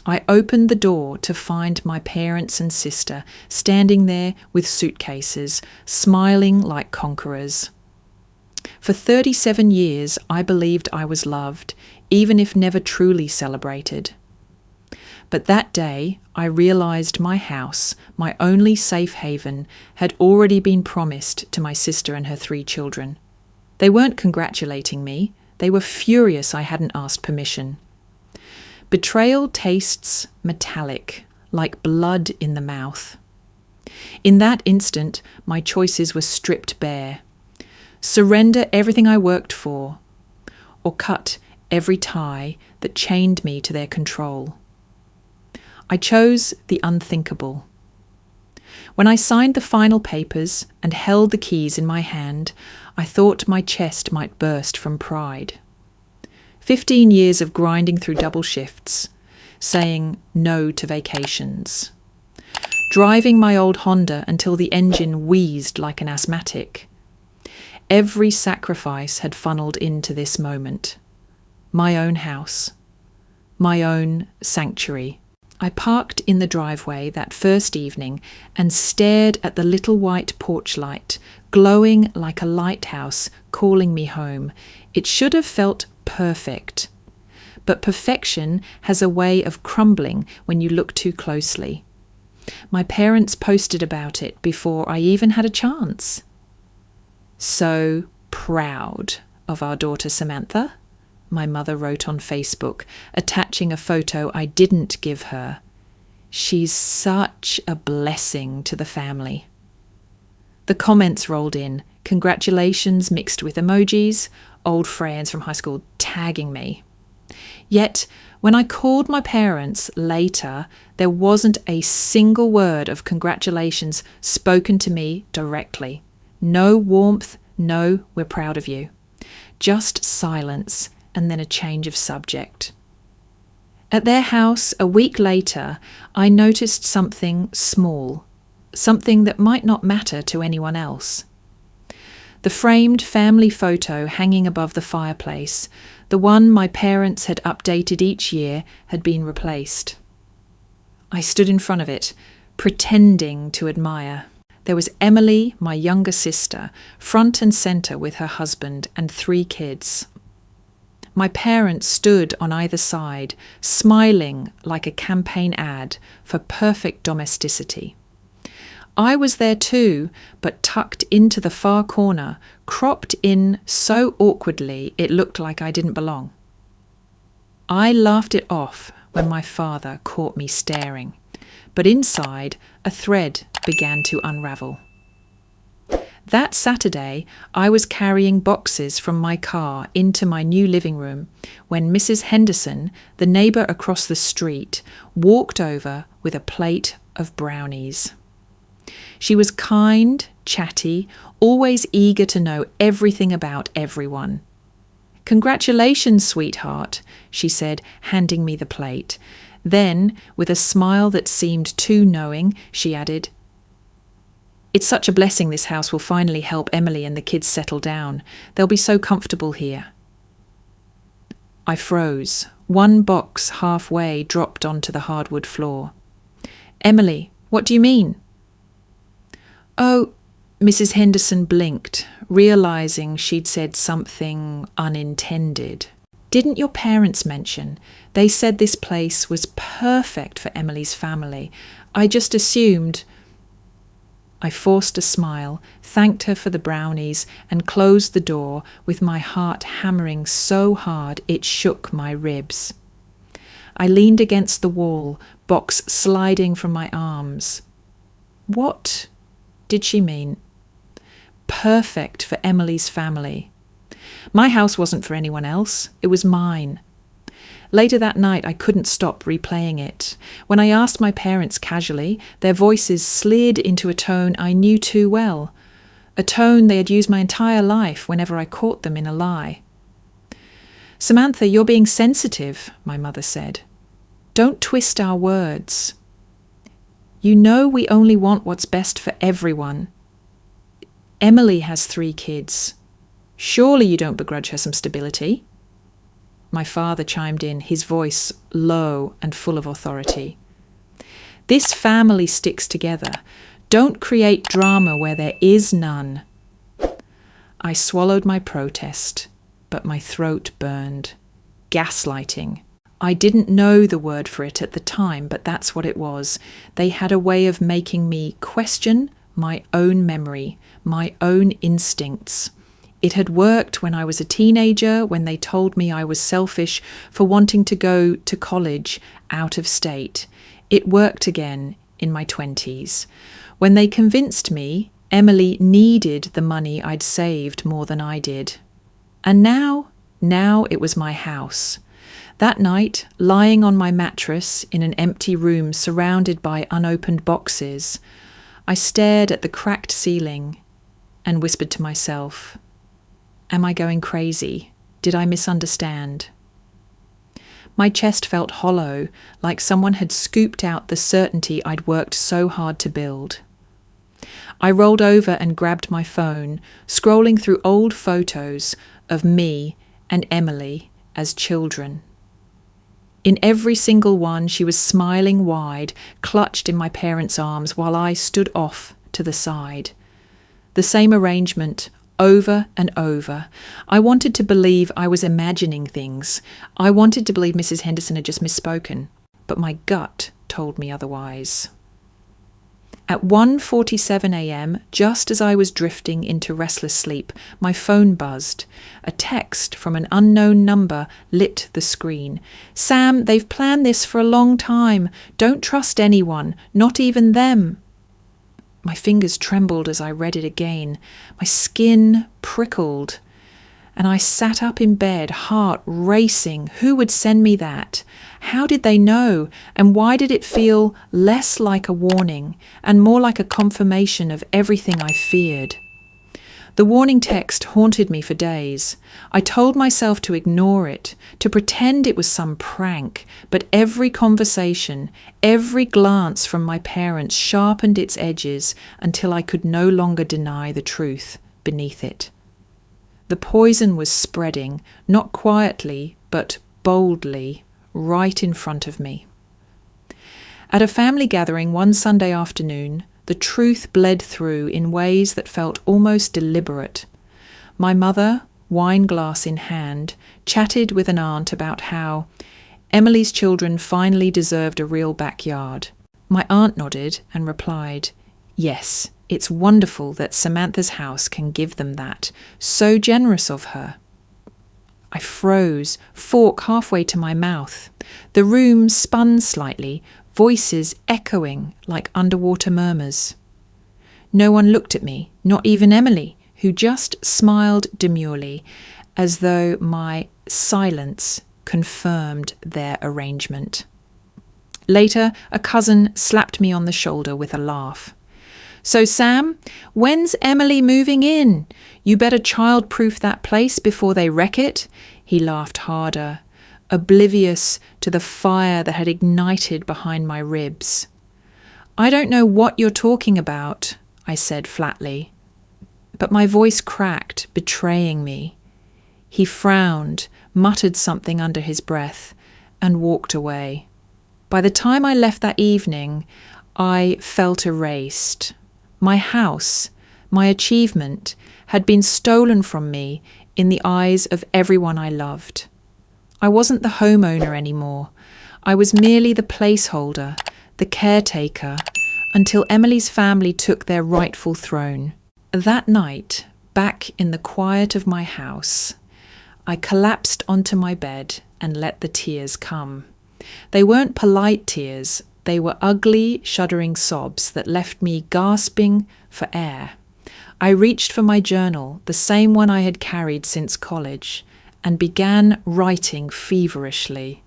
I opened the door to find my parents and sister standing there with suitcases, smiling like conquerors. For 37 years, I believed I was loved, even if never truly celebrated. But that day, I realised my house, my only safe haven, had already been promised to my sister and her 3 children. They weren't congratulating me. They were furious I hadn't asked permission. Betrayal tastes metallic, like blood in the mouth. In that instant, my choices were stripped bare. Surrender everything I worked for, or cut every tie that chained me to their control. I chose the unthinkable. When I signed the final papers and held the keys in my hand, I thought my chest might burst from pride. 15 years of grinding through double shifts, saying no to vacations, driving my old Honda until the engine wheezed like an asthmatic. Every sacrifice had funneled into this moment. My own house, my own sanctuary. I parked in the driveway that first evening and stared at the little white porch light, glowing like a lighthouse, calling me home. It should have felt perfect. But perfection has a way of crumbling when you look too closely. My parents posted about it before I even had a chance. So proud of our daughter Samantha, my mother wrote on Facebook, attaching a photo I didn't give her. She's such a blessing to the family. The comments rolled in, congratulations mixed with emojis, old friends from high school tagging me. Yet, when I called my parents later, there wasn't a single word of congratulations spoken to me directly. No warmth, no, we're proud of you. Just silence and then a change of subject. At their house, a week later, I noticed something small, something that might not matter to anyone else. The framed family photo hanging above the fireplace, the one my parents had updated each year, had been replaced. I stood in front of it, pretending to admire. There was Emily, my younger sister, front and centre with her husband and 3 kids. My parents stood on either side, smiling like a campaign ad for perfect domesticity. I was there too, but tucked into the far corner, cropped in so awkwardly it looked like I didn't belong. I laughed it off when my father caught me staring, but inside a thread began to unravel. That Saturday, I was carrying boxes from my car into my new living room when Mrs. Henderson, the neighbour across the street, walked over with a plate of brownies. She was kind, chatty, always eager to know everything about everyone. "Congratulations, sweetheart," she said, handing me the plate. Then, with a smile that seemed too knowing, she added, "It's such a blessing this house will finally help Emily and the kids settle down. They'll be so comfortable here." I froze. One box halfway dropped onto the hardwood floor. "Emily, what do you mean?" "Oh," Mrs. Henderson blinked, realising she'd said something unintended. "Didn't your parents mention? They said this place was perfect for Emily's family. I just assumed—" I forced a smile, thanked her for the brownies, and closed the door with my heart hammering so hard it shook my ribs. I leaned against the wall, box sliding from my arms. What did she mean? Perfect for Emily's family. My house wasn't for anyone else. It was mine. Later that night, I couldn't stop replaying it. When I asked my parents casually, their voices slid into a tone I knew too well, a tone they had used my entire life whenever I caught them in a lie. "Samantha, you're being sensitive," my mother said. "Don't twist our words. You know we only want what's best for everyone. Emily has 3 kids. Surely you don't begrudge her some stability." My father chimed in, his voice low and full of authority. This family sticks together. Don't create drama where there is none. I swallowed my protest, but my throat burned. Gaslighting. I didn't know the word for it at the time, but that's what it was. They had a way of making me question my own memory, my own instincts. It had worked when I was a teenager, when they told me I was selfish for wanting to go to college out of state. It worked again in my 20s, when they convinced me Emily needed the money I'd saved more than I did. And now it was my house. That night, lying on my mattress in an empty room surrounded by unopened boxes, I stared at the cracked ceiling and whispered to myself, am I going crazy? Did I misunderstand? My chest felt hollow, like someone had scooped out the certainty I'd worked so hard to build. I rolled over and grabbed my phone, scrolling through old photos of me and Emily as children. In every single one, she was smiling wide, clutched in my parents' arms while I stood off to the side. The same arrangement, over and over. I wanted to believe I was imagining things. I wanted to believe Mrs. Henderson had just misspoken, but my gut told me otherwise. At 1:47 a.m., just as I was drifting into restless sleep, my phone buzzed. A text from an unknown number lit the screen. Sam, they've planned this for a long time. Don't trust anyone, not even them. My fingers trembled as I read it again. My skin prickled. And I sat up in bed, heart racing. Who would send me that? How did they know? And why did it feel less like a warning and more like a confirmation of everything I feared? The warning text haunted me for days. I told myself to ignore it, to pretend it was some prank, but every conversation, every glance from my parents sharpened its edges until I could no longer deny the truth beneath it. The poison was spreading, not quietly, but boldly, right in front of me. At a family gathering one Sunday afternoon, the truth bled through in ways that felt almost deliberate. My mother, wine glass in hand, chatted with an aunt about how Emily's children finally deserved a real backyard. My aunt nodded and replied, "Yes, it's wonderful that Samantha's house can give them that. So generous of her." I froze, fork halfway to my mouth. The room spun slightly, voices echoing like underwater murmurs. No one looked at me, not even Emily, who just smiled demurely, as though my silence confirmed their arrangement. Later, a cousin slapped me on the shoulder with a laugh. "So, Sam, when's Emily moving in? You better child-proof that place before they wreck it." He laughed harder, oblivious to the fire that had ignited behind my ribs. "I don't know what you're talking about," I said flatly. But my voice cracked, betraying me. He frowned, muttered something under his breath, and walked away. By the time I left that evening, I felt erased. My house, my achievement, had been stolen from me in the eyes of everyone I loved. I wasn't the homeowner anymore. I was merely the placeholder, the caretaker, until Emily's family took their rightful throne. That night, back in the quiet of my house, I collapsed onto my bed and let the tears come. They weren't polite tears. They were ugly, shuddering sobs that left me gasping for air. I reached for my journal, the same one I had carried since college, and began writing feverishly.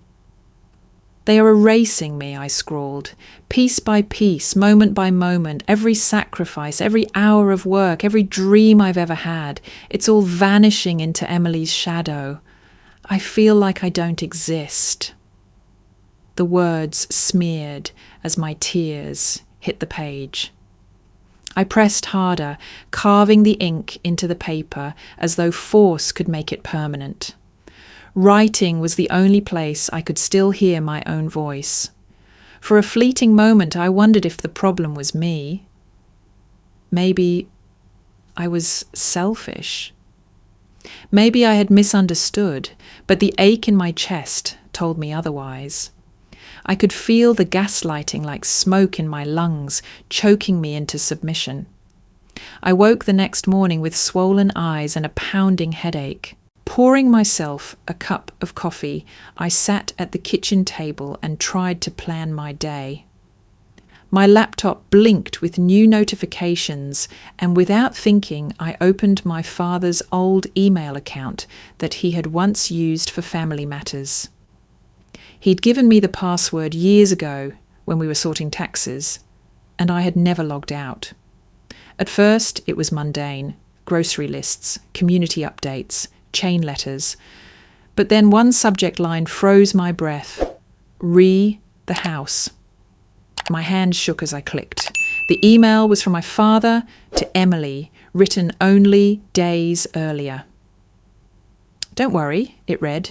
"They are erasing me," I scrawled, "piece by piece, moment by moment, every sacrifice, every hour of work, every dream I've ever had. It's all vanishing into Emily's shadow. I feel like I don't exist." The words smeared as my tears hit the page. I pressed harder, carving the ink into the paper as though force could make it permanent. Writing was the only place I could still hear my own voice. For a fleeting moment, I wondered if the problem was me. Maybe I was selfish. Maybe I had misunderstood, but the ache in my chest told me otherwise. I could feel the gaslighting like smoke in my lungs, choking me into submission. I woke the next morning with swollen eyes and a pounding headache. Pouring myself a cup of coffee, I sat at the kitchen table and tried to plan my day. My laptop blinked with new notifications, and without thinking, I opened my father's old email account that he had once used for family matters. He'd given me the password years ago when we were sorting taxes, and I had never logged out. At first, it was mundane: grocery lists, community updates, chain letters. But then one subject line froze my breath: the house. My hand shook as I clicked. The email was from my father to Emily, written only days earlier. "Don't worry," it read.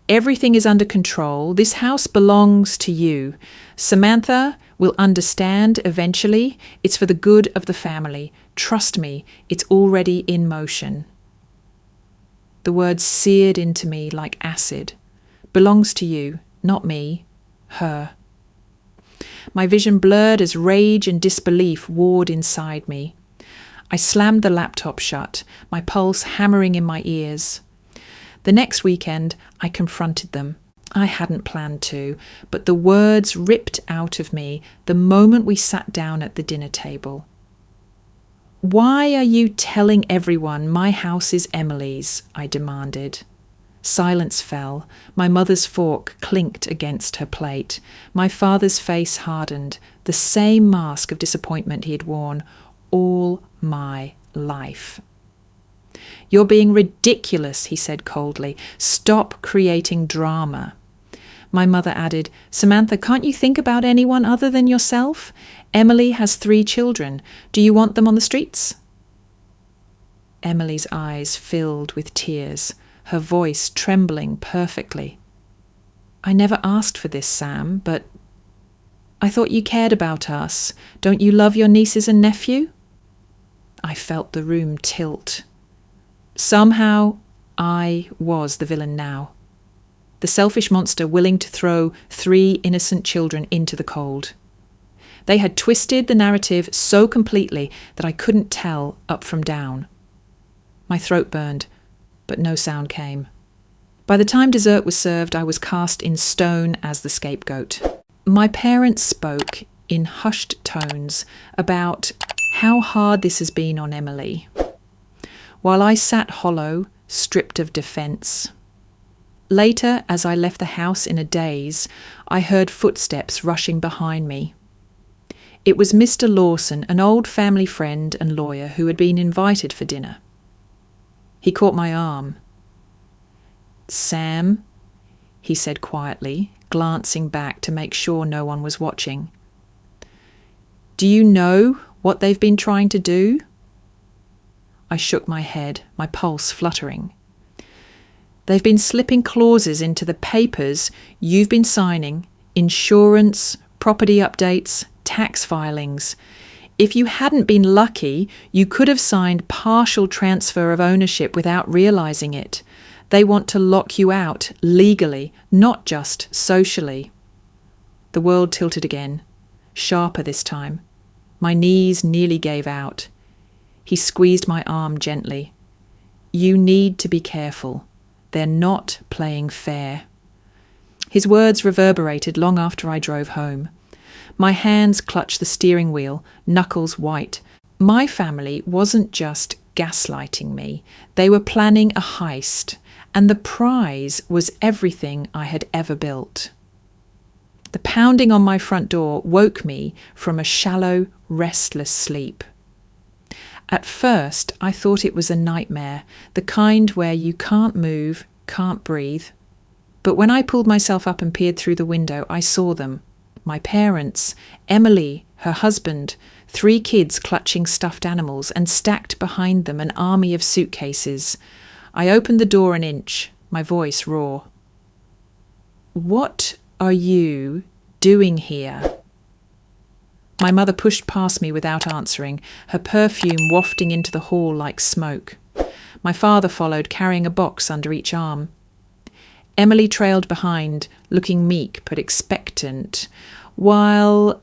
"Everything is under control. This house belongs to you. Samantha will understand eventually. It's for the good of the family. Trust me, it's already in motion." The words seared into me like acid. Belongs to you, not me, her. My vision blurred as rage and disbelief warred inside me. I slammed the laptop shut, my pulse hammering in my ears. The next weekend, I confronted them. I hadn't planned to, but the words ripped out of me the moment we sat down at the dinner table. "Why are you telling everyone my house is Emily's?" I demanded. Silence fell. My mother's fork clinked against her plate. My father's face hardened, the same mask of disappointment he had worn all my life. "You're being ridiculous," he said coldly. "Stop creating drama." My mother added, "Samantha, can't you think about anyone other than yourself? Emily has 3 children. Do you want them on the streets?" Emily's eyes filled with tears, her voice trembling perfectly. "I never asked for this, Sam, but I thought you cared about us. Don't you love your nieces and nephew?" I felt the room tilt. Somehow, I was the villain now. The selfish monster willing to throw 3 innocent children into the cold. They had twisted the narrative so completely that I couldn't tell up from down. My throat burned, but no sound came. By the time dessert was served, I was cast in stone as the scapegoat. My parents spoke in hushed tones about how hard this has been on Emily, while I sat hollow, stripped of defence. Later, as I left the house in a daze, I heard footsteps rushing behind me. It was Mr. Lawson, an old family friend and lawyer who had been invited for dinner. He caught my arm. "Sam," he said quietly, glancing back to make sure no one was watching. "Do you know what they've been trying to do?" I shook my head, my pulse fluttering. "They've been slipping clauses into the papers you've been signing: insurance, property updates, tax filings. If you hadn't been lucky, you could have signed partial transfer of ownership without realising it. They want to lock you out legally, not just socially." The world tilted again, sharper this time. My knees nearly gave out. He squeezed my arm gently. "You need to be careful. They're not playing fair." His words reverberated long after I drove home. My hands clutched the steering wheel, knuckles white. My family wasn't just gaslighting me. They were planning a heist, and the prize was everything I had ever built. The pounding on my front door woke me from a shallow, restless sleep. At first, I thought it was a nightmare, the kind where you can't move, can't breathe. But when I pulled myself up and peered through the window, I saw them. My parents, Emily, her husband, 3 kids clutching stuffed animals, and stacked behind them an army of suitcases. I opened the door an inch. my voice raw. "What are you doing here?" My mother pushed past me without answering, her perfume wafting into the hall like smoke. My father followed, carrying a box under each arm. Emily trailed behind, looking meek but expectant, while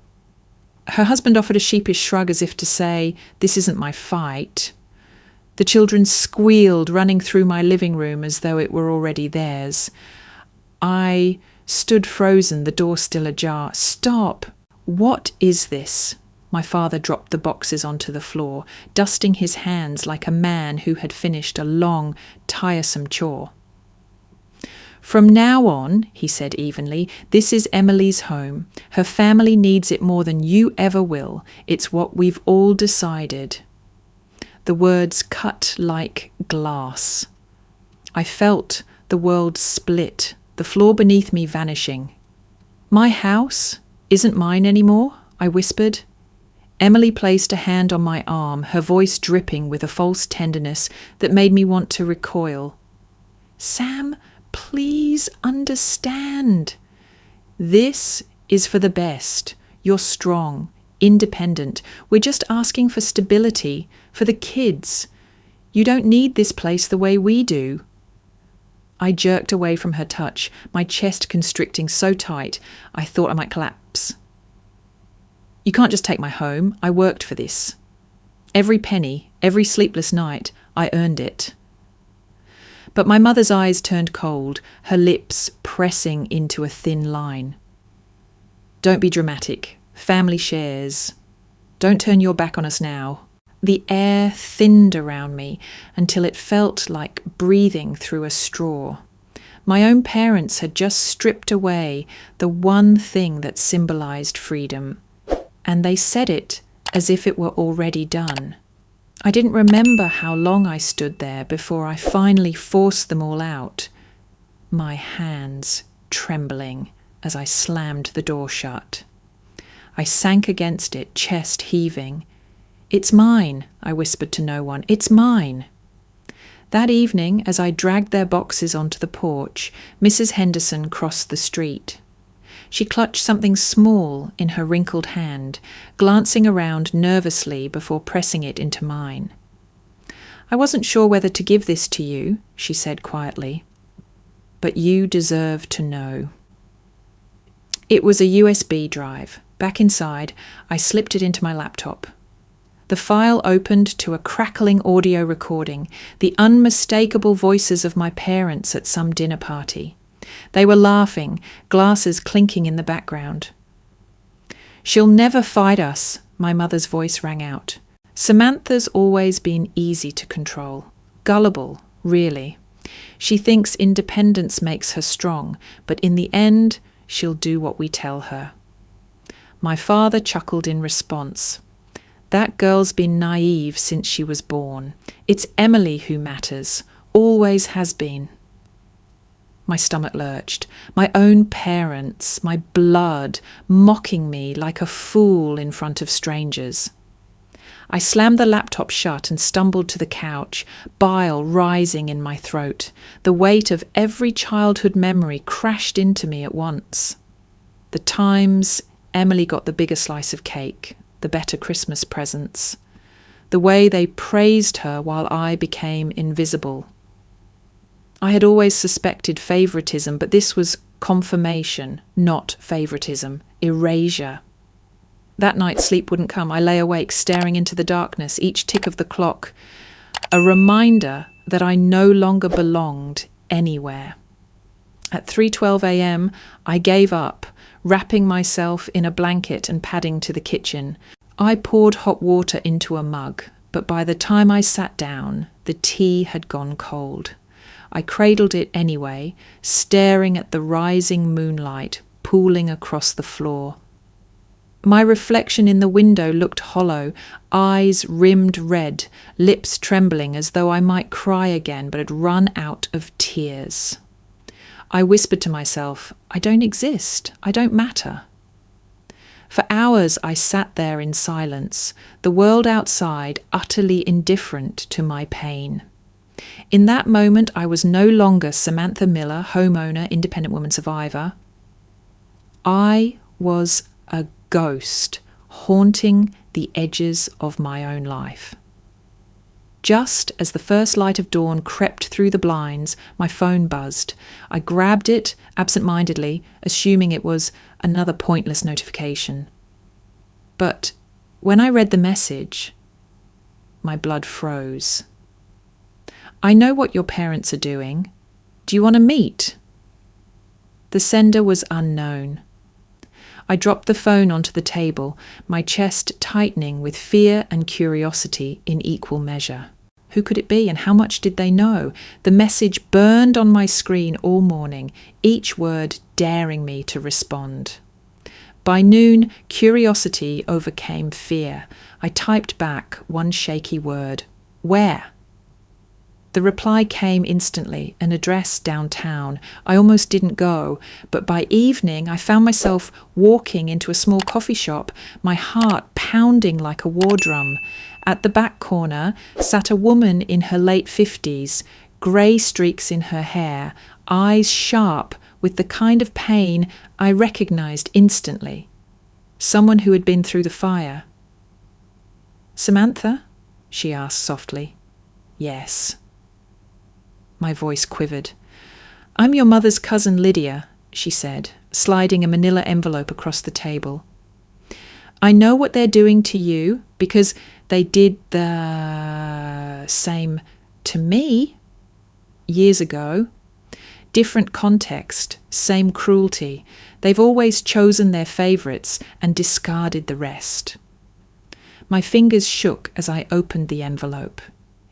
her husband offered a sheepish shrug as if to say, "This isn't my fight." The children squealed, running through my living room as though it were already theirs. I stood frozen, the door still ajar. "Stop! What is this?" My father dropped the boxes onto the floor, dusting his hands like a man who had finished a long, tiresome chore. "From now on," he said evenly, "this is Emily's home. Her family needs it more than you ever will. It's what we've all decided." The words cut like glass. I felt the world split, the floor beneath me vanishing. "My house isn't mine anymore," I whispered. Emily placed a hand on my arm, her voice dripping with a false tenderness that made me want to recoil. "Sam, please understand. This is for the best. You're strong, independent. We're just asking for stability, for the kids. You don't need this place the way we do." I jerked away from her touch, my chest constricting so tight I thought I might collapse. "You can't just take my home. I worked for this. Every penny, every sleepless night, I earned it." But my mother's eyes turned cold, her lips pressing into a thin line. "Don't be dramatic. Family shares. Don't turn your back on us now." The air thinned around me until it felt like breathing through a straw. My own parents had just stripped away the one thing that symbolized freedom, and they said it as if it were already done. I didn't remember how long I stood there before I finally forced them all out, my hands trembling as I slammed the door shut. I sank against it, chest heaving. "It's mine," I whispered to no one. "It's mine." That evening, as I dragged their boxes onto the porch, Mrs. Henderson crossed the street. She clutched something small in her wrinkled hand, glancing around nervously before pressing it into mine. "I wasn't sure whether to give this to you," she said quietly, "but you deserve to know." It was a USB drive. Back inside, I slipped it into my laptop. The file opened to a crackling audio recording, the unmistakable voices of my parents at some dinner party. They were laughing, glasses clinking in the background. "She'll never fight us," my mother's voice rang out. "Samantha's always been easy to control. Gullible, really. She thinks independence makes her strong, but in the end, she'll do what we tell her." My father chuckled in response. "That girl's been naive since she was born. It's Emily who matters, always has been." My stomach lurched. My own parents, my blood, mocking me like a fool in front of strangers. I slammed the laptop shut and stumbled to the couch, bile rising in my throat. The weight of every childhood memory crashed into me at once. The times Emily got the bigger slice of cake, the better Christmas presents. The way they praised her while I became invisible. I had always suspected favoritism, but this was confirmation, not favoritism, erasure. That night sleep wouldn't come. I lay awake, staring into the darkness, each tick of the clock, a reminder that I no longer belonged anywhere. At 3:12 a.m, I gave up, wrapping myself in a blanket and padding to the kitchen. I poured hot water into a mug, but by the time I sat down, the tea had gone cold. I cradled it anyway, staring at the rising moonlight pooling across the floor. My reflection in the window looked hollow, eyes rimmed red, lips trembling as though I might cry again but had run out of tears. I whispered to myself, I don't exist, I don't matter. For hours I sat there in silence, the world outside utterly indifferent to my pain. In that moment, I was no longer Samantha Miller, homeowner, independent woman survivor. I was a ghost haunting the edges of my own life. Just as the first light of dawn crept through the blinds, my phone buzzed. I grabbed it absent-mindedly, assuming it was another pointless notification. But when I read the message, my blood froze. I know what your parents are doing. Do you want to meet? The sender was unknown. I dropped the phone onto the table, my chest tightening with fear and curiosity in equal measure. Who could it be, and how much did they know? The message burned on my screen all morning, each word daring me to respond. By noon, curiosity overcame fear. I typed back one shaky word. Where? The reply came instantly, an address downtown. I almost didn't go, but by evening I found myself walking into a small coffee shop, my heart pounding like a war drum. At the back corner sat a woman in her late 50s, grey streaks in her hair, eyes sharp with the kind of pain I recognised instantly. Someone who had been through the fire. "Samantha?" she asked softly. "Yes." My voice quivered. "I'm your mother's cousin Lydia," she said, sliding a manila envelope across the table. "I know what they're doing to you because they did the same to me years ago. Different context, same cruelty. They've always chosen their favourites and discarded the rest." My fingers shook as I opened the envelope.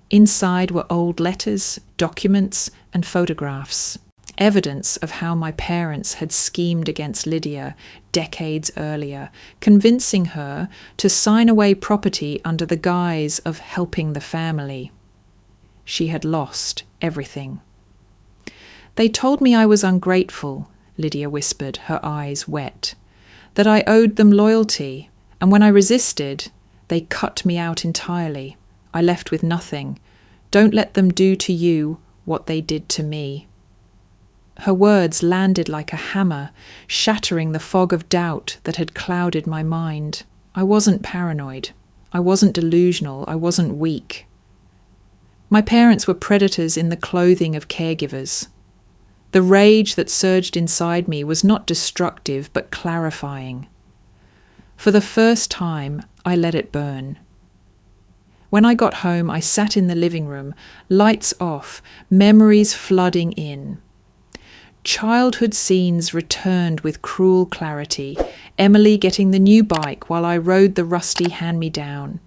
Inside were old letters, documents, and photographs, evidence of how my parents had schemed against Lydia decades earlier, convincing her to sign away property under the guise of helping the family. She had lost everything. "They told me I was ungrateful," Lydia whispered, her eyes wet, "that I owed them loyalty, and when I resisted, they cut me out entirely. I left with nothing. Don't let them do to you what they did to me." Her words landed like a hammer, shattering the fog of doubt that had clouded my mind. I wasn't paranoid. I wasn't delusional. I wasn't weak. My parents were predators in the clothing of caregivers. The rage that surged inside me was not destructive, but clarifying. For the first time, I let it burn. When I got home, I sat in the living room, lights off, memories flooding in. Childhood scenes returned with cruel clarity. Emily getting the new bike while I rode the rusty hand-me-down.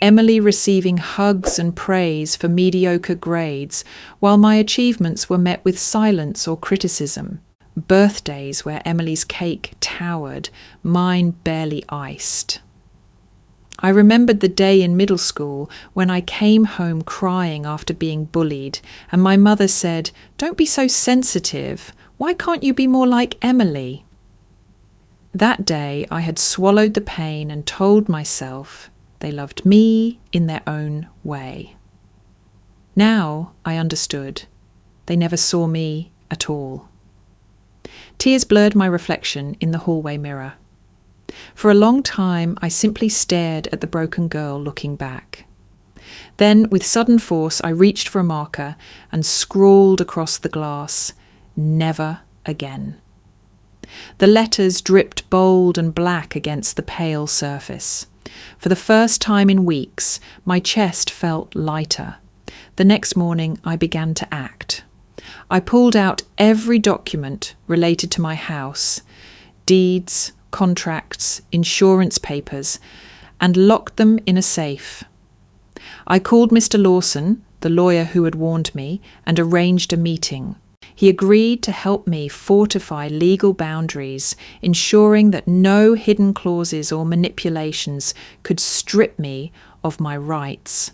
Emily receiving hugs and praise for mediocre grades, while my achievements were met with silence or criticism. Birthdays where Emily's cake towered, mine barely iced. I remembered the day in middle school when I came home crying after being bullied, and my mother said, "Don't be so sensitive. Why can't you be more like Emily?" That day I had swallowed the pain and told myself they loved me in their own way. Now I understood. They never saw me at all. Tears blurred my reflection in the hallway mirror. For a long time, I simply stared at the broken girl looking back. Then, with sudden force, I reached for a marker and scrawled across the glass, "Never again." The letters dripped bold and black against the pale surface. For the first time in weeks, my chest felt lighter. The next morning, I began to act. I pulled out every document related to my house, deeds, contracts, insurance papers, and locked them in a safe. I called Mr. Lawson, the lawyer who had warned me, and arranged a meeting. He agreed to help me fortify legal boundaries, ensuring that no hidden clauses or manipulations could strip me of my rights.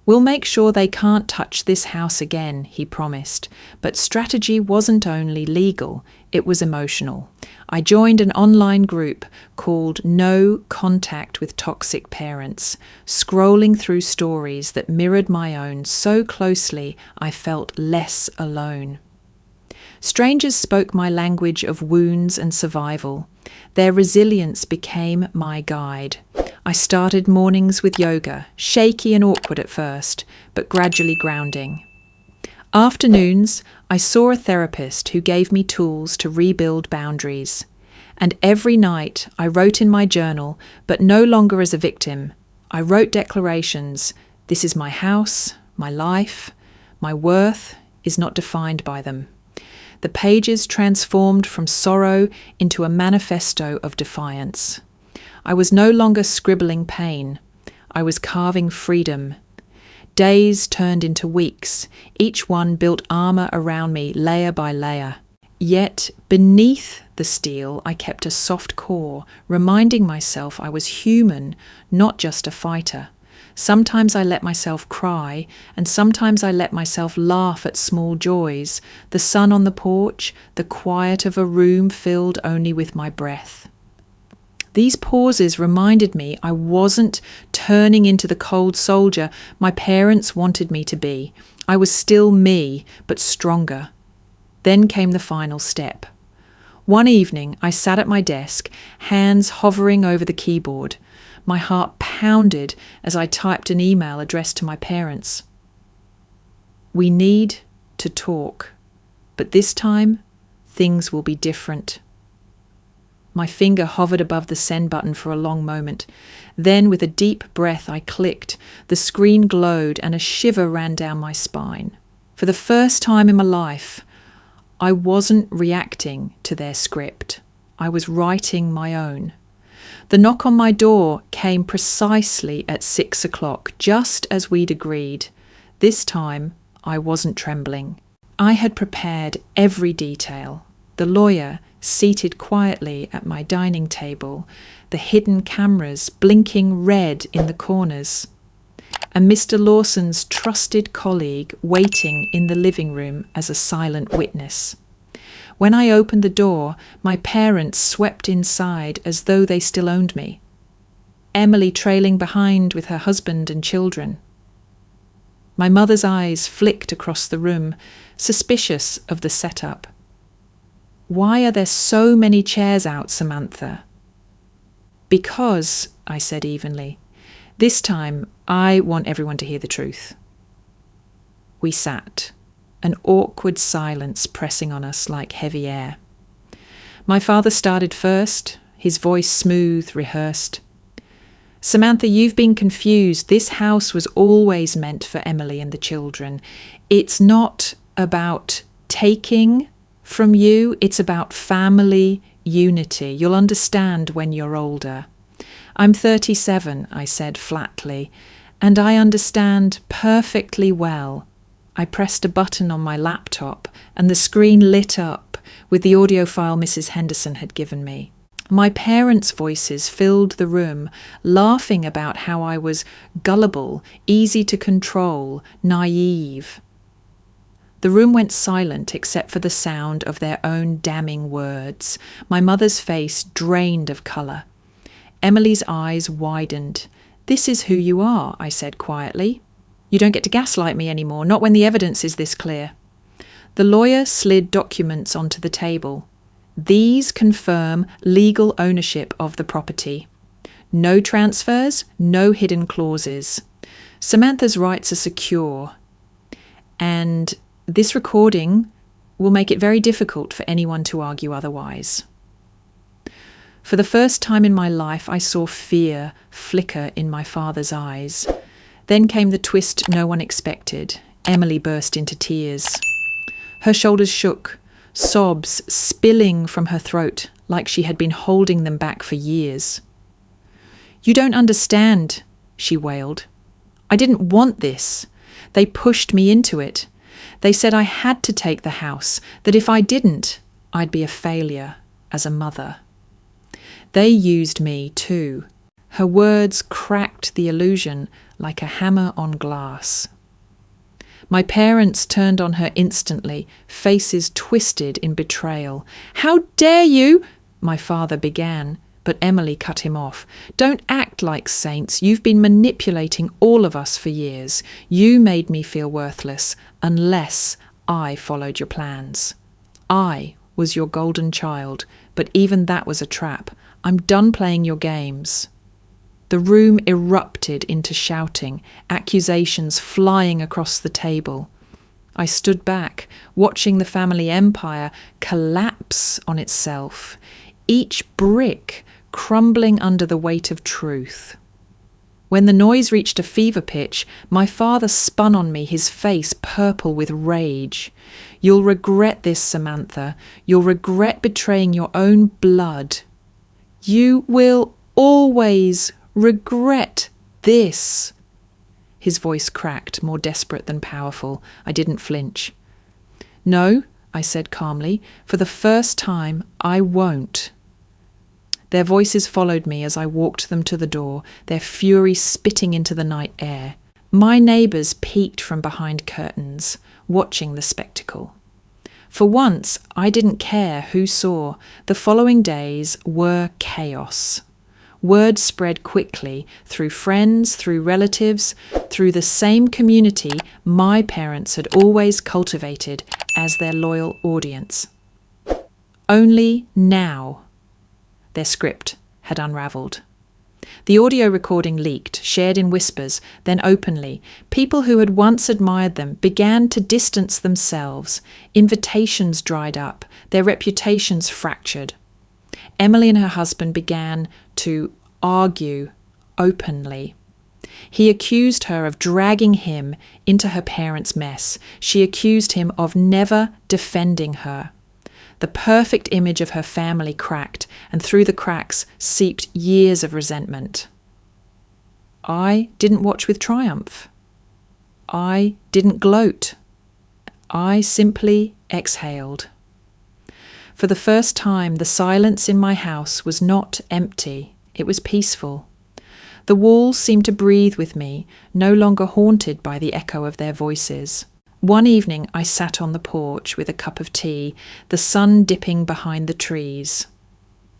"We'll make sure they can't touch this house again," he promised. But strategy wasn't only legal, it was emotional. I joined an online group called No Contact with Toxic Parents, scrolling through stories that mirrored my own so closely I felt less alone. Strangers spoke my language of wounds and survival. Their resilience became my guide. I started mornings with yoga, shaky and awkward at first, but gradually grounding. Afternoons, I saw a therapist who gave me tools to rebuild boundaries. And every night, I wrote in my journal, but no longer as a victim. I wrote declarations. This is my house, my life. My worth is not defined by them. The pages transformed from sorrow into a manifesto of defiance. I was no longer scribbling pain. I was carving freedom. Days turned into weeks. Each one built armour around me, layer by layer. Yet, beneath the steel, I kept a soft core, reminding myself I was human, not just a fighter. Sometimes I let myself cry, and sometimes I let myself laugh at small joys, the sun on the porch, the quiet of a room filled only with my breath. These pauses reminded me I wasn't turning into the cold soldier my parents wanted me to be. I was still me, but stronger. Then came the final step. One evening, I sat at my desk, hands hovering over the keyboard. My heart pounded as I typed an email addressed to my parents. We need to talk, but this time, things will be different. My finger hovered above the send button for a long moment. Then, with a deep breath, I clicked. The screen glowed and a shiver ran down my spine. For the first time in my life, I wasn't reacting to their script. I was writing my own. The knock on my door came precisely at 6 o'clock, just as we'd agreed. This time, I wasn't trembling. I had prepared every detail. The lawyer seated quietly at my dining table, the hidden cameras blinking red in the corners, and Mr. Lawson's trusted colleague waiting in the living room as a silent witness. When I opened the door, my parents swept inside as though they still owned me. Emily trailing behind with her husband and children. My mother's eyes flicked across the room, suspicious of the setup. Why are there so many chairs out, Samantha? Because, I said evenly, this time I want everyone to hear the truth. We sat, an awkward silence pressing on us like heavy air. My father started first, his voice smooth, rehearsed. Samantha, you've been confused. This house was always meant for Emily and the children. It's not about taking from you, it's about family unity. You'll understand when you're older. I'm 37, I said flatly, and I understand perfectly well. I pressed a button on my laptop and the screen lit up with the audio file Mrs. Henderson had given me. My parents' voices filled the room, laughing about how I was gullible, easy to control, naive. The room went silent except for the sound of their own damning words. My mother's face drained of colour. Emily's eyes widened. This is who you are, I said quietly. You don't get to gaslight me anymore, not when the evidence is this clear. The lawyer slid documents onto the table. These confirm legal ownership of the property. No transfers, no hidden clauses. Samantha's rights are secure. And this recording will make it very difficult for anyone to argue otherwise. For the first time in my life, I saw fear flicker in my father's eyes. Then came the twist no one expected. Emily burst into tears. Her shoulders shook, sobs spilling from her throat like she had been holding them back for years. You don't understand, she wailed. I didn't want this. They pushed me into it. They said I had to take the house, that if I didn't, I'd be a failure as a mother. They used me too. Her words cracked the illusion like a hammer on glass. My parents turned on her instantly, faces twisted in betrayal. How dare you? my father began, but Emily cut him off. "Don't act like saints. You've been manipulating all of us for years. You made me feel worthless unless I followed your plans. I was your golden child, but even that was a trap. I'm done playing your games." The room erupted into shouting, accusations flying across the table. I stood back, watching the family empire collapse on itself, each brick crumbling under the weight of truth. When the noise reached a fever pitch, my father spun on me, his face purple with rage. "You'll regret this, Samantha. You'll regret betraying your own blood. You will always regret this." His voice cracked, more desperate than powerful. I didn't flinch. "No," I said calmly. "For the first time, I won't." Their voices followed me as I walked them to the door, their fury spitting into the night air. My neighbours peeked from behind curtains, watching the spectacle. For once, I didn't care who saw. The following days were chaos. Word spread quickly through friends, through relatives, through the same community my parents had always cultivated as their loyal audience. Only now their script had unravelled. The audio recording leaked, shared in whispers, then openly. People who had once admired them began to distance themselves. Invitations dried up, their reputations fractured. Emily and her husband began to argue openly. He accused her of dragging him into her parents' mess. She accused him of never defending her. The perfect image of her family cracked, and through the cracks seeped years of resentment. I didn't watch with triumph. I didn't gloat. I simply exhaled. For the first time, the silence in my house was not empty. It was peaceful. The walls seemed to breathe with me, no longer haunted by the echo of their voices. One evening I sat on the porch with a cup of tea, the sun dipping behind the trees.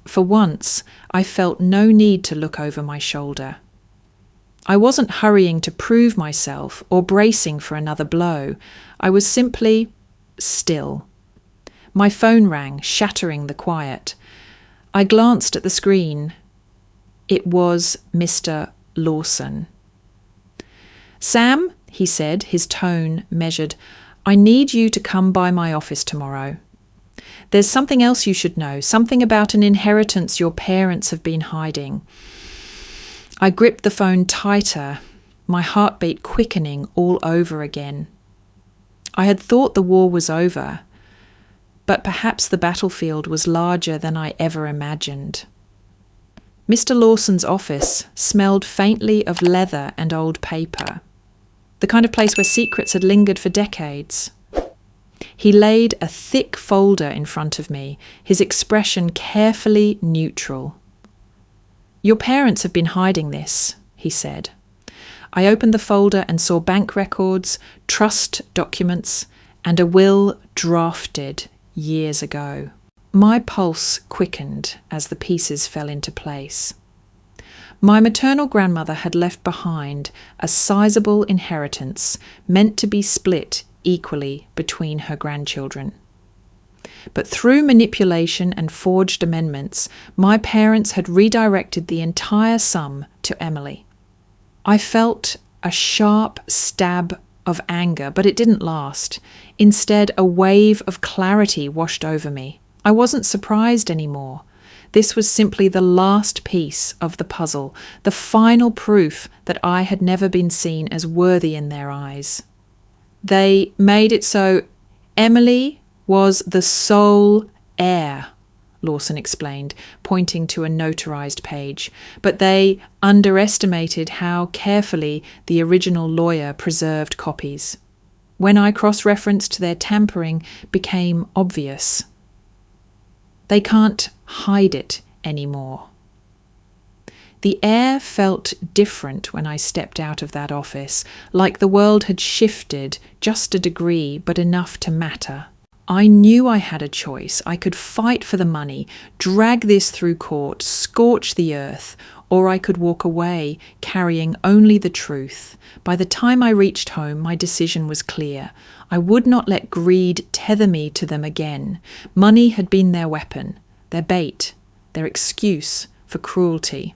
For once, I felt no need to look over my shoulder. I wasn't hurrying to prove myself or bracing for another blow. I was simply still. My phone rang, shattering the quiet. I glanced at the screen. It was Mr. Lawson. "Sam," he said, his tone measured, "I need you to come by my office tomorrow. There's something else you should know, something about an inheritance your parents have been hiding." I gripped the phone tighter, my heartbeat quickening all over again. I had thought the war was over, but perhaps the battlefield was larger than I ever imagined. Mr. Lawson's office smelled faintly of leather and old paper, the kind of place where secrets had lingered for decades. He laid a thick folder in front of me, his expression carefully neutral. "Your parents have been hiding this," he said. I opened the folder and saw bank records, trust documents, and a will drafted years ago. My pulse quickened as the pieces fell into place. My maternal grandmother had left behind a sizable inheritance meant to be split equally between her grandchildren. But through manipulation and forged amendments, my parents had redirected the entire sum to Emily. I felt a sharp stab of anger, but it didn't last. Instead, a wave of clarity washed over me. I wasn't surprised anymore. This was simply the last piece of the puzzle, the final proof that I had never been seen as worthy in their eyes. They made it so Emily was the sole heir, Lawson explained, pointing to a notarized page, but they underestimated how carefully the original lawyer preserved copies. When I cross-referenced, their tampering became obvious. They can't hide it anymore. The air felt different when I stepped out of that office, like the world had shifted just a degree, but enough to matter. I knew I had a choice. I could fight for the money, drag this through court, scorch the earth, or I could walk away, carrying only the truth. By the time I reached home, my decision was clear. I would not let greed tether me to them again. Money had been their weapon, their bait, their excuse for cruelty.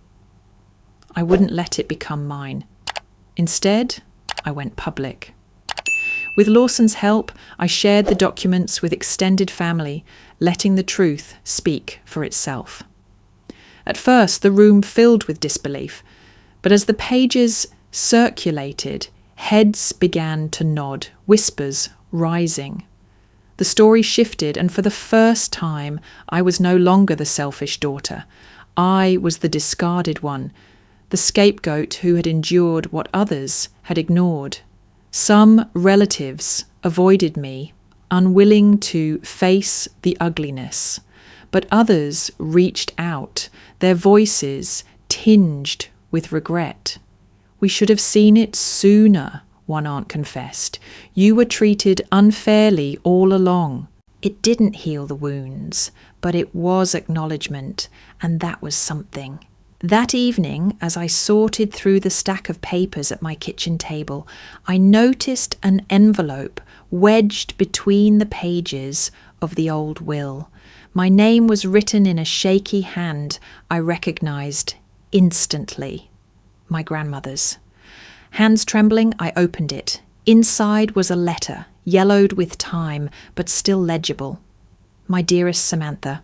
I wouldn't let it become mine. Instead, I went public. With Lawson's help, I shared the documents with extended family, letting the truth speak for itself. At first, the room filled with disbelief, but as the pages circulated, heads began to nod, whispers rising. The story shifted, and for the first time, I was no longer the selfish daughter. I was the discarded one, the scapegoat who had endured what others had ignored. Some relatives avoided me, unwilling to face the ugliness, but others reached out, their voices tinged with regret. "We should have seen it sooner," one aunt confessed. "You were treated unfairly all along." It didn't heal the wounds, but it was acknowledgement, and that was something. That evening, as I sorted through the stack of papers at my kitchen table, I noticed an envelope wedged between the pages of the old will. My name was written in a shaky hand I recognized instantly. My grandmother's. Hands trembling, I opened it. Inside was a letter, yellowed with time, but still legible. "My dearest Samantha,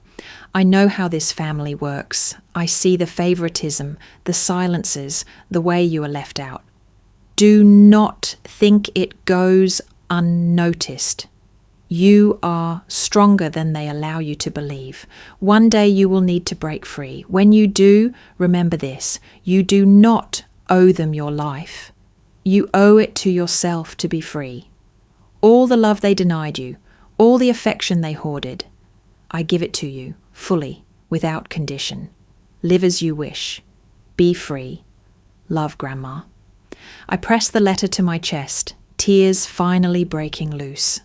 I know how this family works. I see the favoritism, the silences, the way you are left out. Do not think it goes unnoticed. You are stronger than they allow you to believe. One day you will need to break free. When you do, remember this: you do not owe them your life. You owe it to yourself to be free. All the love they denied you, all the affection they hoarded, I give it to you, fully, without condition. Live as you wish. Be free. Love, Grandma." I pressed the letter to my chest, tears finally breaking loose.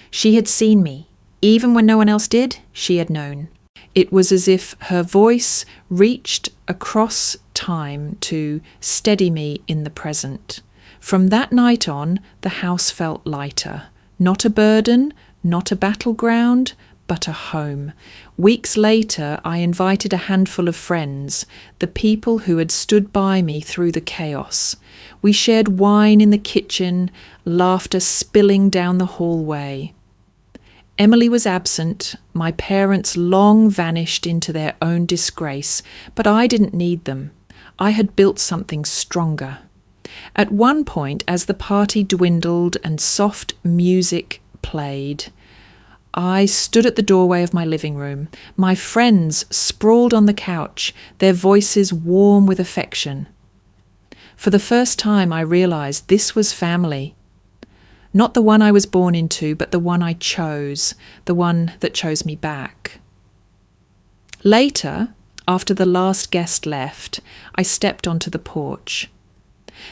She had seen me. Even when no one else did, she had known. It was as if her voice reached across time to steady me in the present. From that night on, the house felt lighter. Not a burden, not a battleground, but a home. Weeks later, I invited a handful of friends, the people who had stood by me through the chaos. We shared wine in the kitchen, laughter spilling down the hallway. Emily was absent. My parents long vanished into their own disgrace, but I didn't need them. I had built something stronger. At one point, as the party dwindled and soft music played, I stood at the doorway of my living room. My friends sprawled on the couch, their voices warm with affection. For the first time, I realized this was family. Not the one I was born into, but the one I chose, the one that chose me back. Later, after the last guest left, I stepped onto the porch.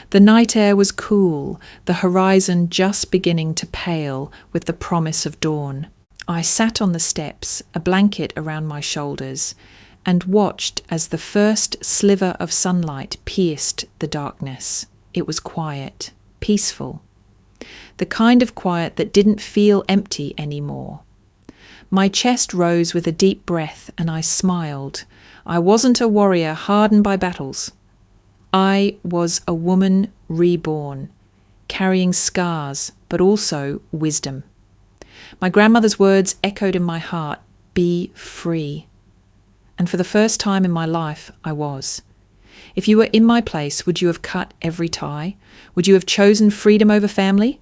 The night air was cool, the horizon just beginning to pale with the promise of dawn. I sat on the steps, a blanket around my shoulders, and watched as the first sliver of sunlight pierced the darkness. It was quiet, peaceful, the kind of quiet that didn't feel empty anymore. My chest rose with a deep breath, and I smiled. I wasn't a warrior hardened by battles. I was a woman reborn, carrying scars, but also wisdom. My grandmother's words echoed in my heart, "Be free." And for the first time in my life, I was. If you were in my place, would you have cut every tie? Would you have chosen freedom over family?